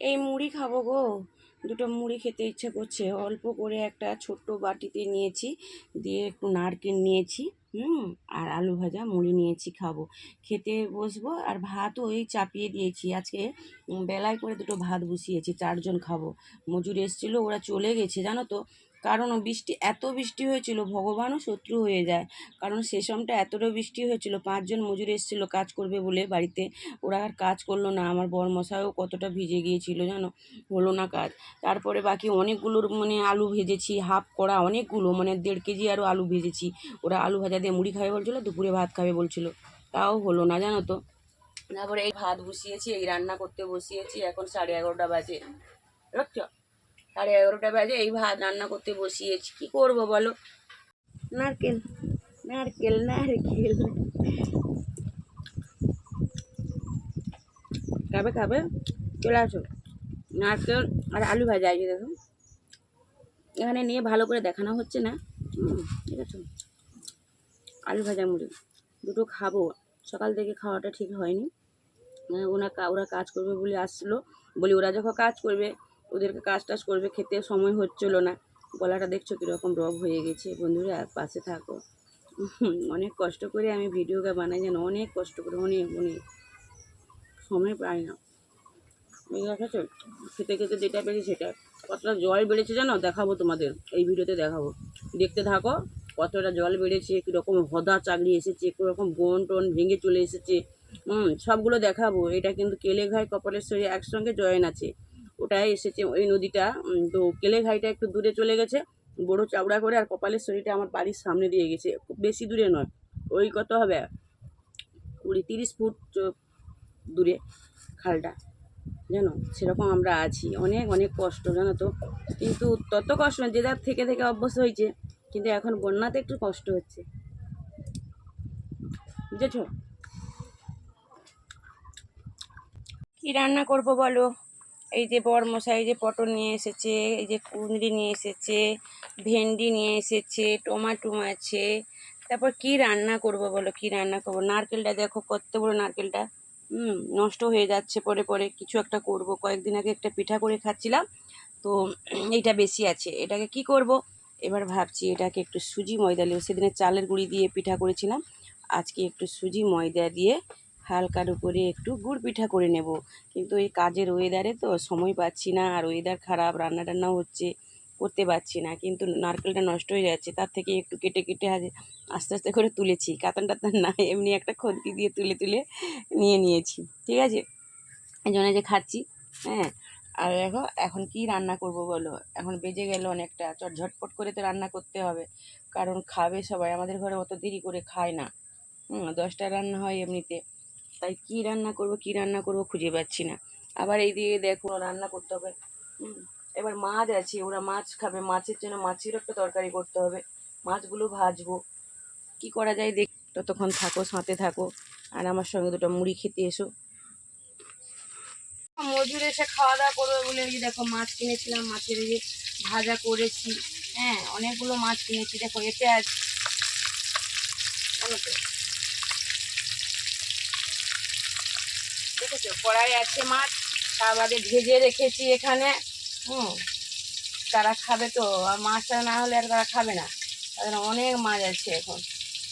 এই মুড়ি খাবো গো, দুটো মুড়ি খেতে ইচ্ছে করছে। অল্প করে একটা ছোট্ট বাটিতে নিয়েছি, দিয়ে একটু নারকেল নিয়েছি, আর আলু ভাজা মুড়ি নিয়েছি, খাবো। খেতে বসবো। আর ভাতও ওই চাপিয়ে দিয়েছি আজকে। বেলায় করে দুটো ভাত বসিয়েছি, 4জন খাবো। মজুর এসেছিলো, ওরা চলে গেছে জানো তো। কারণ বৃষ্টি, এত বৃষ্টি হয়েছিল, ভগবানও শত্রু হয়ে যায়। কারণ সে সময়টা এতটা বৃষ্টি হয়েছিল, 5জন মজুর এসেছিলো কাজ করবে বলে বাড়িতে। ওরা আর কাজ করলো না। আমার বরমশাইও কতটা ভিজে গিয়েছিল জানো, হলো না কাজ। তারপরে বাকি অনেকগুলোর মানে আলু ভেজেছি, হাফ করা অনেকগুলো, মানে 1.5 কেজি আরও আলু ভেজেছি। ওরা আলু ভাজা দিয়ে মুড়ি খাবে বলছিলো, দুপুরে ভাত খাবে বলছিলো, তাও হলো না জানো তো। তারপরে এই ভাত বসিয়েছি, এই রান্না করতে বসিয়েছি। এখন 11:30 বাজে, বুঝছো, 11:30 বাজে। এই ভাত রান্না করতে বসিয়েছি, কি করব বলো। নারকেল নারকেল নারকেল খাবে খাবে, চলে আসো। নারকেল আর আলু ভাজা, এই যে দেখো এখানে নিয়ে ভালো করে দেখানো হচ্ছে না, ঠিক আছে। আলু ভাজা মুড়ি দুটো খাবো। সকাল থেকে খাওয়াটা ঠিক হয়নি। ওরা কাজ করবে বলে আসছিলো, বলি ওরা যখন কাজ করবে ওদেরকে কাজ টাজ করবে, খেতে সময় হচ্ছিল না। গলাটা দেখছো কীরকম রব হয়ে গেছে। বন্ধুরা পাশে থাকো। অনেক কষ্ট করে আমি ভিডিওটা বানাই, যেন অনেক কষ্ট করে, অনেক অনেক সময় পাই না। দেখেছো, খেতে খেতে যেটা পেরেছি সেটা। কতটা জল বেড়েছে জানো, দেখাবো তোমাদের এই ভিডিওতে, দেখাবো, দেখতে থাকো। কতটা জল বেড়েছে, কীরকম হদা চাগড়ি এসেছে, কীরকম বন টন ভেঙে চলে এসেছে, সবগুলো দেখাবো। এটা কিন্তু কেলেঘাই কপালেশ্বরী একসঙ্গে জয়েন আছে, ওটাই এসেছে ওই নদীটা। তো কেলেঘাইটা একটু দূরে চলে গেছে, বড় চাওড়া করে, আর কপালেশ্বরীটা আমার বাড়ির সামনে দিয়ে গেছে, খুব বেশি দূরে নয়। ওই কত হবে, 20-30 ফুট দূরে খালটা, জানো। সেরকম আমরা আছি, অনেক অনেক কষ্ট জানো তো। কিন্তু তত কষ্ট না, যে যার থেকে থেকে অভ্যস্ত হয়েছে। কিন্তু এখন বন্যাতে একটু কষ্ট হচ্ছে, বুঝেছো। কি রান্না করব বলো। এই যে বরমশাই যে পটল নিয়ে এসেছে, এই যে কুঁদরি নিয়ে এসেছে, ভেন্ডি নিয়ে এসেছে, টমাটো আছে। তারপর কি রান্না করব বলো, কি রান্না করব। নারকেলটা দেখো কত বড় নারকেলটা, নষ্ট হয়ে যাচ্ছে পরে পরে। কিছু একটা করব। কয়েকদিন আগে একটা পিঠা করে খাচ্ছিলাম, তো এইটা বেশি আছে, এটাকে কি করব। এবার ভাবছি এটাকে একটু সুজি ময়দা দিয়ে, সেদিনে চালের গুঁড়ি দিয়ে পিঠা করেছিলাম, আজকে একটু সুজি ময়দা দিয়ে হালকার উপরে একটু গুড় পিঠা করে নেব। কিন্তু এই কাজের ওয়েদারে তো সময় পাচ্ছি না, আর ওয়েদার খারাপ, রান্না টান্নাও হচ্ছে, করতে পারছি না। কিন্তু নারকেলটা নষ্ট হয়ে যাচ্ছে, তার থেকে একটু কেটে কেটে আস্তে আস্তে করে তুলেছি, কাতান টাতান না, এমনি একটা খন্তি দিয়ে তুলে তুলে নিয়েছি, ঠিক আছে। এই জন্য যে খাচ্ছি, হ্যাঁ। আর দেখো এখন কি রান্না করব বলো। এখন বেজে গেল অনেকটা, ঝটপট করে তো রান্না করতে হবে, কারণ খাবে সবাই। আমাদের ঘরে অত দেরি করে খায় না, 10টা রান্না হয় এমনিতে। তাই কি রান্না করব, কি রান্না করব খুঁজে পাচ্ছি না। আবার এই দিকে দেখো রান্না করতে হবে। এবার মাছ আছে, ওরা মাছ খাবে, মাছের জন্য মাছের একটা তরকারি করতে হবে, মাছগুলো ভাজবো। কি করা যায় দেখ। ততক্ষণ থাকো, সাথে থাকো, আর আমার সঙ্গে দুটো মুড়ি খেতে এসো। মজুর এসে খাওয়া দাওয়া করবে বলে এই যে দেখো মাছ কিনেছিলাম, মাছের এই যে ভাজা করেছি। হ্যাঁ, অনেকগুলো মাছ কিনেছি, দেখো এতে আছে, জানো তো, দেখেছো কড়াই আছে মাছ, তার বাদে ভেজে রেখেছি এখানে। হুম তারা খাবে তো, আর মাছটা না হলে আর তারা খাবে না, তাদের অনেক মাছ আছে এখন।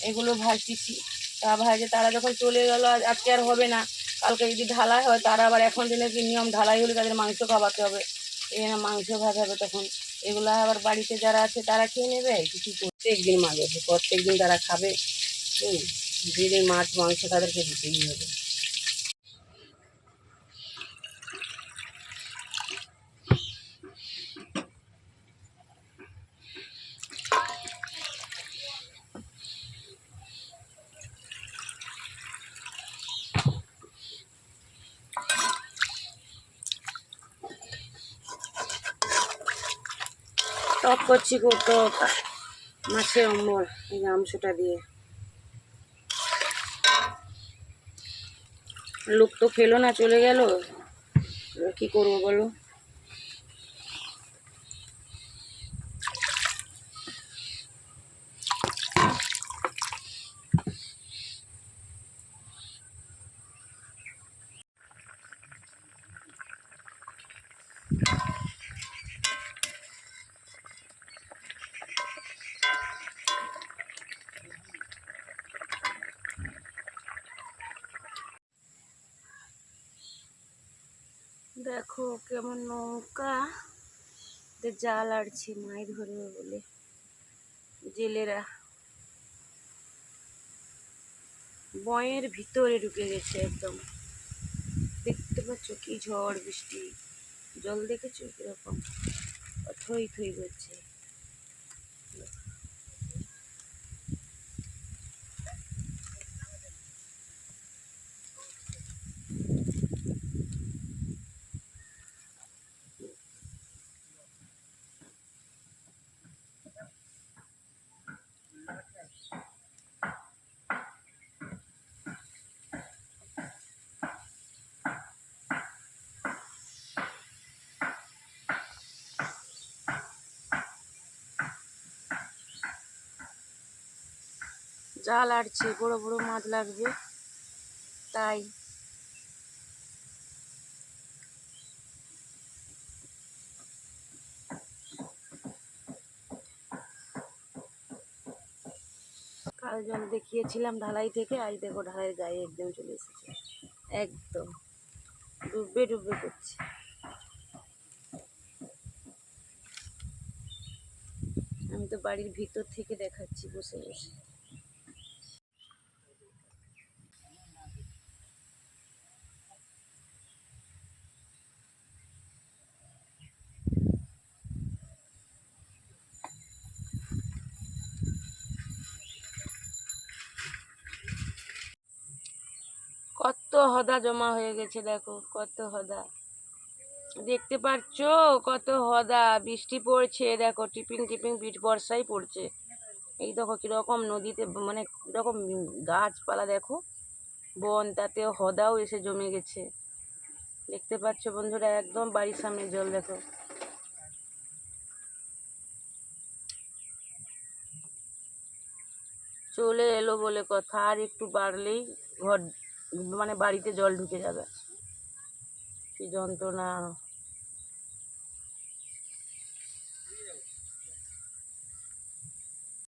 এগুলো ভাজতেছি, তা ভাজে তারা যখন চলে গেল, আজকে আর হবে না, কালকে যদি ঢালাই হয়, তারা আবার এখন দিনের কি নিয়ম, ঢালাই হলে তাদের মাংস খাওয়াতে হবে, এখানে মাংস ভাত হবে তখন। এগুলো আবার বাড়িতে যারা আছে তারা খেয়ে নেবে, কিছু প্রত্যেক দিন মাছ আছে, প্রত্যেক দিন তারা খাবে। দিনে মাছ মাংস তাদেরকে দিতেই হবে। টক করছি গো, টক মাছের অম্বল, এই মাংসটা দিয়ে। লোক তো খেলো না, চলে গেল, কি করবো বলো। দেখো কেমন নৌকা জাল আড়ছে মাছ ধরবে বলে জেলেরা বয়ের ভিতরে ঢুকে গেছে একদম। দেখতে পাচ্ছ কি ঝড় বৃষ্টি, জল দেখেছো কিরকম থই থই করছে। জাল আড়ছে, বড় বড় মাছ লাগবে তাই। কাল জল দেখিয়েছিলাম ঢালাই থেকে, আজ দেখো ঢালাই গায়ে একদম চলে এসেছে, একদম ডুববে ডুববে করছে। আমি তো বাড়ির ভিতর থেকে দেখাচ্ছি বসে বসে। কত হদা জমা হয়ে গেছে, দেখো কত হদা, দেখতে পাচ্ছ কত হদা। বৃষ্টি পড়ছে দেখো, টিপিং টিপিং বর্ষাই পড়ছে। এই দেখো কিরকম নদীতে মানে কিরকম গাছপালা দেখো, বন, তাতে হদাও এসে জমে গেছে। দেখতে পাচ্ছ বন্ধুরা, একদম বাড়ির সামনে জল দেখো। চলে এলো বলে কথা, আর একটু বাড়লেই ঘর মানে বাড়িতে জল ঢুকে যাবে। কি যন্ত্রণা।